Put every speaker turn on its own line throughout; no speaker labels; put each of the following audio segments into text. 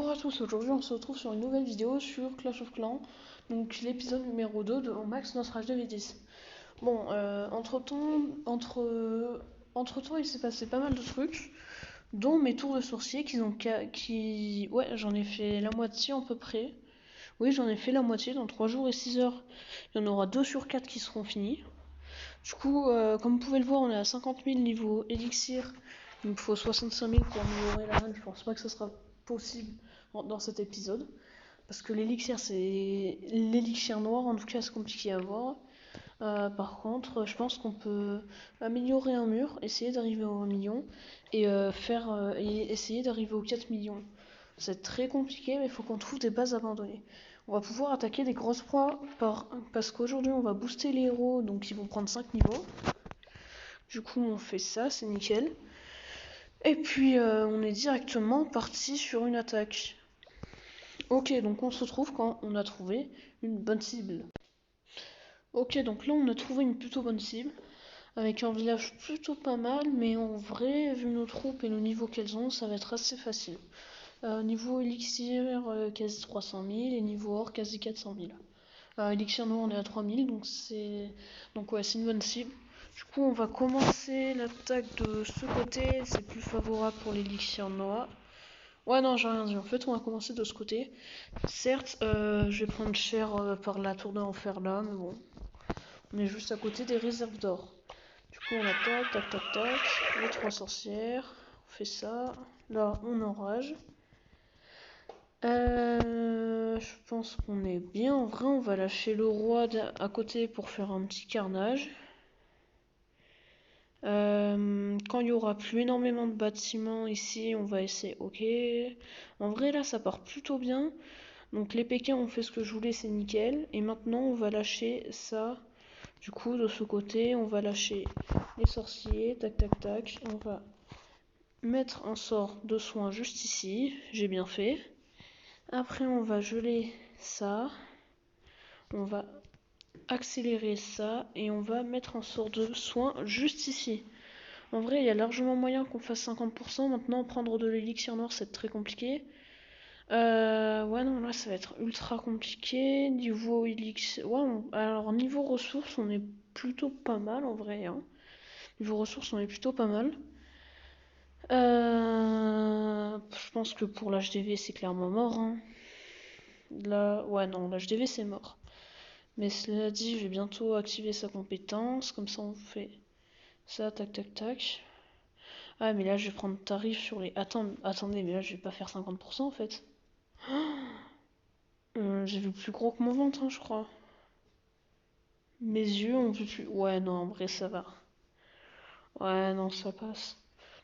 Bonjour à tous, aujourd'hui on se retrouve sur une nouvelle vidéo sur Clash of Clans, donc l'épisode numéro 2 de Max Notre Age de V10. Bon, entre-temps il s'est passé pas mal de trucs, dont mes tours de sorcier Ouais, j'en ai fait la moitié à peu près. Oui, j'en ai fait la moitié, dans 3 jours et 6 heures, il y en aura 2 sur 4 qui seront finis. Du coup, comme vous pouvez le voir, on est à 50 000 niveau élixir. Il me faut 65 000 pour améliorer la reine. Je pense pas que ce sera possible dans cet épisode. Parce que l'élixir, c'est l'élixir noir, en tout cas, c'est compliqué à avoir. Par contre, je pense qu'on peut améliorer un mur, essayer d'arriver au 1 million et essayer d'arriver aux 4 millions. C'est très compliqué, mais il faut qu'on trouve des bases abandonnées. On va pouvoir attaquer des grosses proies parce qu'aujourd'hui on va booster les héros, donc ils vont prendre 5 niveaux. Du coup on fait ça, c'est nickel. Et puis on est directement parti sur une attaque. Ok, donc on se retrouve quand on a trouvé une bonne cible. Ok, donc là on a trouvé une plutôt bonne cible, avec un village plutôt pas mal, mais en vrai, vu nos troupes et le niveau qu'elles ont, ça va être assez facile. Niveau élixir, quasi 300 000, et niveau or, quasi 400 000. Élixir noir, on est à 3000, donc ouais, c'est une bonne cible. Du coup, on va commencer l'attaque de ce côté, c'est plus favorable pour l'élixir noir. Ouais, non, j'ai rien dit. En fait, on va commencer de ce côté. Certes, je vais prendre cher par la tour d'enfer là, mais bon. On est juste à côté des réserves d'or. Du coup, on attaque, tac, tac, tac. Les 3 sorcières. On fait ça. Là, on enrage. Je pense qu'on est bien. En vrai, on va lâcher le roi à côté pour faire un petit carnage. Quand il y aura plus énormément de bâtiments ici, on va essayer. Ok. En vrai, là, ça part plutôt bien. Donc les Pékins ont fait ce que je voulais, c'est nickel. Et maintenant, on va lâcher ça. Du coup, de ce côté, on va lâcher les sorciers. Tac, tac, tac. On va mettre un sort de soin juste ici. J'ai bien fait. Après, on va geler ça. On va accélérer ça. Et on va mettre un sort de soin juste ici. En vrai, il y a largement moyen qu'on fasse 50%. Maintenant, prendre de l'élixir noir, c'est très compliqué. Ouais, non, là, ça va être ultra compliqué. Niveau élixir... Ouais, alors, niveau ressources, on est plutôt pas mal, en vrai. Hein. Niveau ressources, on est plutôt pas mal. Je pense que pour l'HDV, c'est clairement mort. Hein. Là, ouais, non, l'HDV, c'est mort. Mais cela dit, je vais bientôt activer sa compétence. Comme ça, on fait ça, tac, tac, tac. Ah, mais là, je vais prendre tarif sur les... Attendez, mais là, je vais pas faire 50% en fait. J'ai vu plus gros que mon ventre, hein, je crois. Mes yeux ont vu plus... Ouais, non, en vrai, ça va. Ouais, non, ça passe.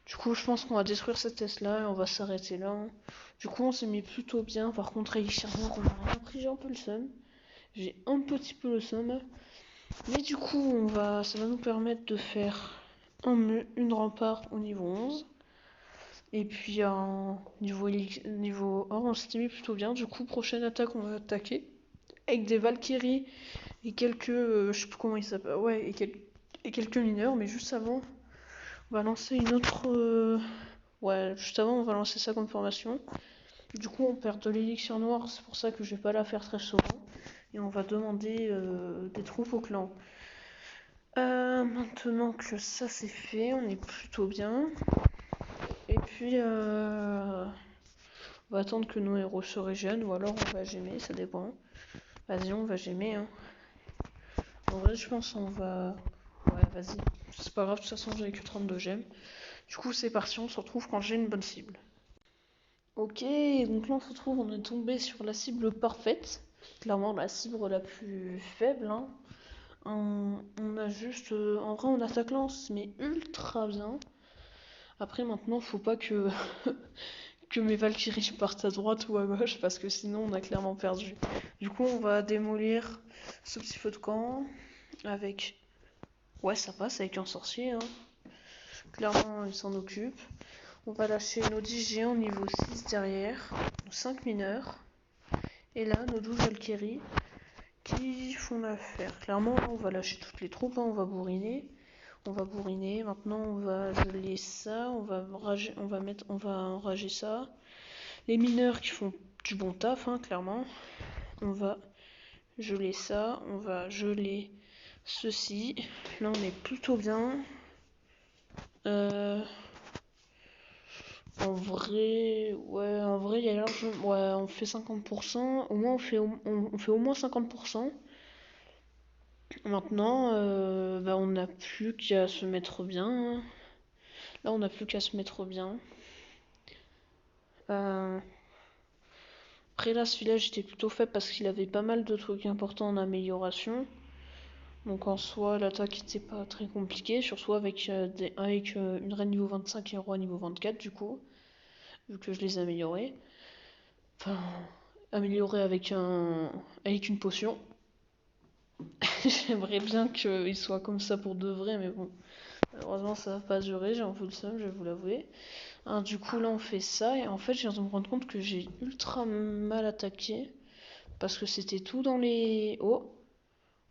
Du coup, je pense qu'on va détruire cette Tesla et on va s'arrêter là. Hein. Du coup, on s'est mis plutôt bien. Par contre, Elixir Noir, on a rien pris, j'ai un peu le seum. J'ai un petit peu le seum. Mais du coup, ça va nous permettre de faire une rempart au niveau 11. Et puis, niveau or, on s'est mis plutôt bien. Du coup, prochaine attaque, on va attaquer avec des Valkyries et quelques... je sais plus comment ils s'appellent. Ouais, et quelques mineurs. Mais juste avant, on va lancer une autre... Ouais, juste avant, on va lancer ça comme formation. Du coup, on perd de l'élixir noir, c'est pour ça que je vais pas la faire très souvent. Et on va demander des troupes au clan. Maintenant que ça c'est fait, on est plutôt bien. Et puis, on va attendre que nos héros se régènent, ou alors on va gémer, ça dépend. Vas-y, on va gémer. Hein. En vrai, je pense qu'on va... Ouais, vas-y. C'est pas grave, de toute façon, j'ai que 32 gemmes. Du coup, c'est parti, on se retrouve quand j'ai une bonne cible. Ok, donc là on se retrouve, on est tombé sur la cible parfaite. Clairement la cible la plus faible. Hein. On a juste... en vrai on attaque là, on se met ultra bien. Après maintenant faut pas que, que mes Valkyries partent à droite ou à gauche parce que sinon on a clairement perdu. Du coup on va démolir ce petit feu de camp avec... Ouais ça passe avec un sorcier. Hein. Clairement il s'en occupe. On va lâcher nos 10 géants niveau 6 derrière, nos 5 mineurs, et là nos 12 Valkyries qui font l'affaire. Clairement, on va lâcher toutes les troupes, hein, on va bourriner. Maintenant on va geler ça, on va enrager ça. les mineurs qui font du bon taf, hein, clairement. On va geler ça, on va geler ceci. Là, on est plutôt bien. En vrai, il y a largement, ouais, on fait 50%. Au moins, on fait au moins 50%. Maintenant, on n'a plus qu'à se mettre bien. Là, on n'a plus qu'à se mettre bien. Après, là, celui-là, j'étais plutôt fait parce qu'il avait pas mal de trucs importants en amélioration. Donc, en soi, l'attaque n'était pas très compliquée, surtout avec une reine niveau 25 et un roi niveau 24, du coup, vu que je les ai améliorés. Enfin, améliorés avec une potion. J'aimerais bien qu'il soit comme ça pour de vrai, mais bon. Malheureusement, ça va pas durer, j'ai un peu le seum, je vais vous l'avouer. Alors, du coup, là, on fait ça, et en fait, je viens de me rendre compte que j'ai ultra mal attaqué. Parce que c'était tout dans les... Oh,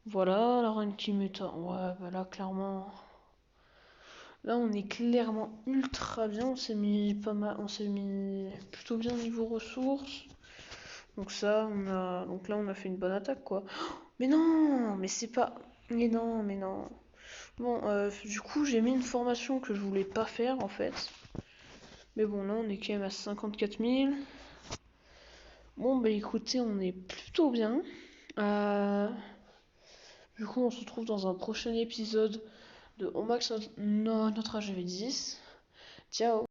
voilà, la reine qui m'éteint. Ouais, bah là, clairement... Là, on est clairement ultra bien. On s'est mis pas mal... On s'est mis plutôt bien niveau ressources. Donc ça, Donc là, on a fait une bonne attaque, quoi. Mais non, mais c'est pas... Mais non, mais non. Bon, du coup, j'ai mis une formation que je voulais pas faire, en fait. Mais bon, là, on est quand même à 54 000. Bon, bah écoutez, on est plutôt bien. Du coup, on se retrouve dans un prochain épisode de On Max notre AGV 10. Ciao!